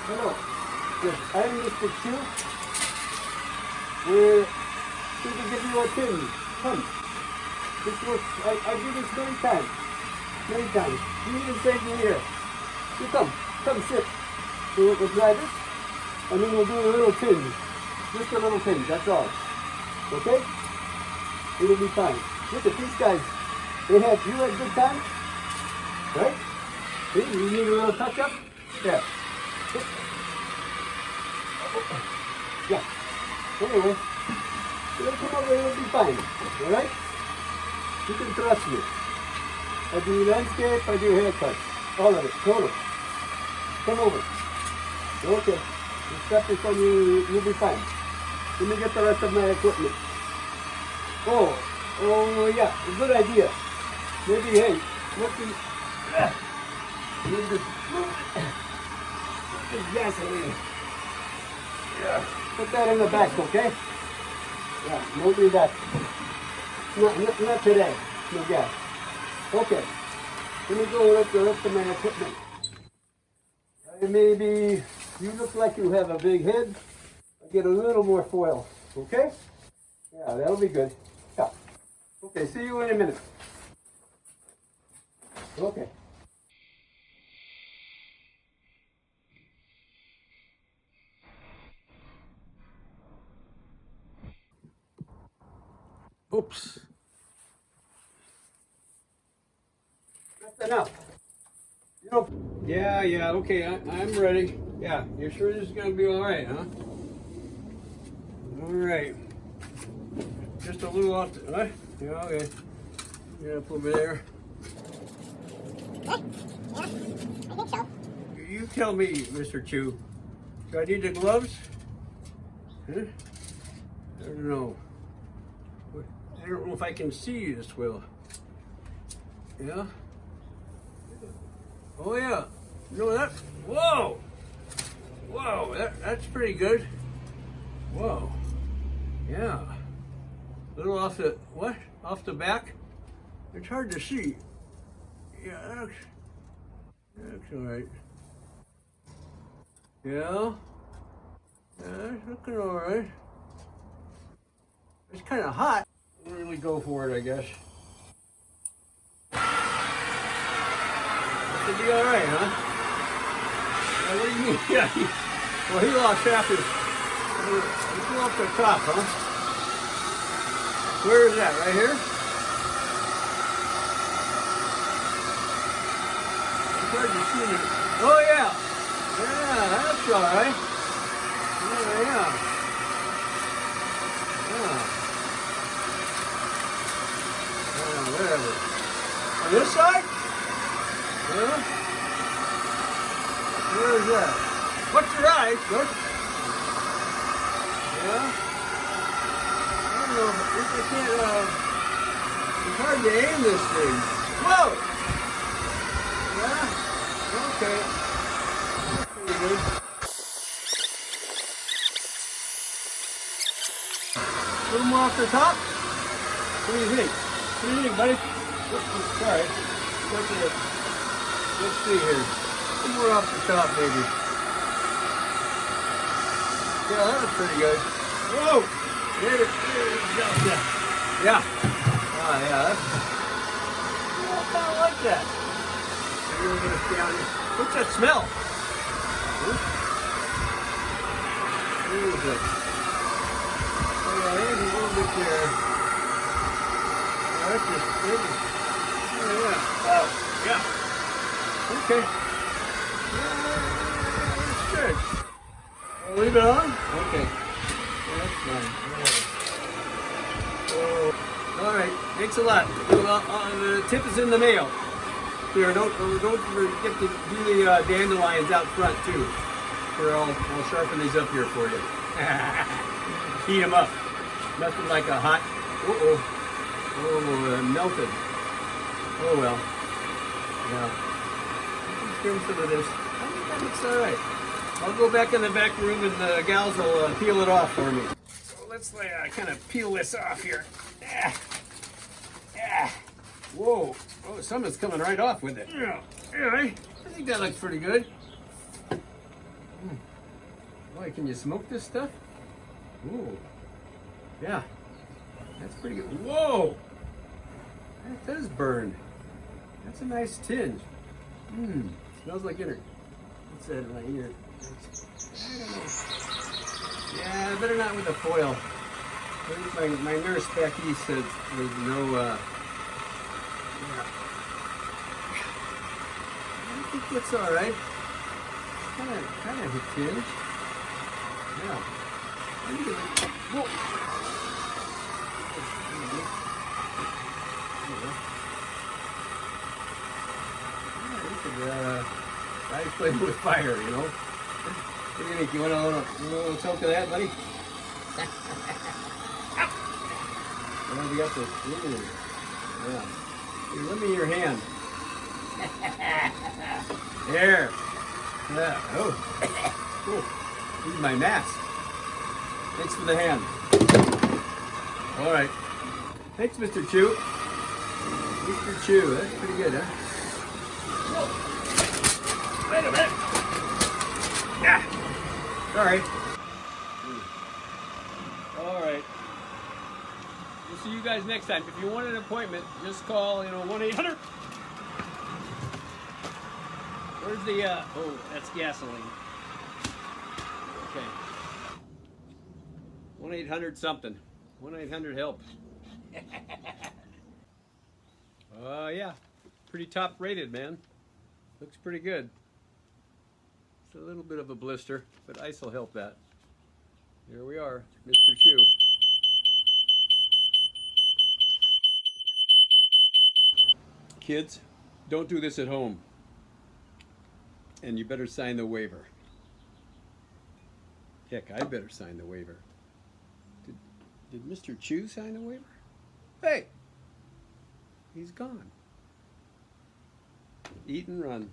Hello. Yes, I'm Mr. Chu. We're going to give you a tinge. Come. This works. I do this many times. Many times. You even save me here. You come. Come sit. So we'll try this. And then we'll do a little tinge. Just a little tinge. That's all. Okay? It'll be fine. Look at these guys. You had a good time? Right? See, you need a little touch up? Yeah. Yeah. Anyway, it'll come over, it'll be fine. Alright? You can trust me. I do landscape, I do haircuts. All of it. Total. Come over. Okay. You step this on you, you'll be fine. Let me get the rest of my equipment. Oh yeah, a good idea. Maybe, hey, what the... Need this... This gasoline. Yeah. Put that in the back, okay? Yeah, don't do that. Not today. No gas. Okay. Let me go with the rest of my equipment. Maybe you look like you have a big head. I'll get a little more foil. Okay? Yeah, that'll be good. Yeah. Okay, see you in a minute. Okay. Oops. That's enough. You know. Yeah, okay, I'm ready. Yeah, you're sure this is going to be all right, huh? All right. Just a little off the... What? Yeah, okay. Yeah, put me there. Yeah, I think so. You tell me, Mr. Chu. Do I need the gloves? Huh? I don't know. I don't know if I can see this well. Yeah? Oh yeah. No, that... Whoa! Whoa, that's pretty good. Whoa. Yeah. A little off the... What? Off the back? It's hard to see. Yeah, that's all right. Yeah? Yeah, it's looking all right. It's kind of hot. We'll really go for it, I guess. Should be all right, huh? Yeah, what do you mean? Yeah. Well, he lost half his... Let's go up the top, huh? Where is that? Right here? It's hard to see it. Oh, yeah. Yeah, that's all right. Yeah. Whatever. On this side? Yeah. Where is that? What's your eyes? Good. Yeah. I don't know if I can't, it's hard to aim this thing. Whoa! Yeah? Okay. That's pretty good. A little more off the top? What do you think? What do you think, buddy? Oops, sorry. Let's see here. A little more off the top, maybe. Yeah, that was pretty good. Whoa! There it goes. Yeah. Yeah, that's... I kind of like that. What's that smell? What is it? Oh, yeah, there's a little bit there. That's just... Oh, yeah. Oh, yeah. Okay. Yeah, that's good. I'll leave it on? Okay. Yeah, that's fine. All right. Thanks a lot. The tip is in the mail. Here, don't forget to do the dandelions out front too. Here, I'll sharpen these up here for you. Heat them up. Nothing like a hot. Melted. Oh well. Yeah. Let's trim some of this. I think that looks all right. I'll go back in the back room and the gals will peel it off for me. So let's kind of peel this off here. Whoa. Oh, some is coming right off with it. Yeah. I think that looks pretty good. Boy, can you smoke this stuff? Ooh. Yeah. That's pretty good. Whoa! That does burn. That's a nice tinge. Mmm. Smells like inner. What's that in my ear? I don't know. Yeah, better not with the foil. I think my nurse back east said there's no, yeah. I think that's alright. Kind of a tinge. Yeah. Whoa. I play with fire, you know. What do you think? You want a little chunk of that, buddy? We got this. Ooh. Yeah. Here, let me your hand. There. Yeah. Oh. Oh. This is my mask. Thanks for the hand. All right. Thanks, Mr. Chew. Mr. Chew. That's pretty good, huh? Whoa. Wait a minute. Yeah. Sorry. All right. We'll see you guys next time. If you want an appointment, just call, 1-800. Where's the, oh, that's gasoline. Okay. 1-800 something. 1-800-HELP. Yeah. Pretty top rated, man. Looks pretty good. It's a little bit of a blister, but ice will help that. Here we are, Mr. Chew. Kids, don't do this at home. And you better sign the waiver. Heck, I better sign the waiver. Did Mr. Chew sign the waiver? Hey! He's gone. Eat and run.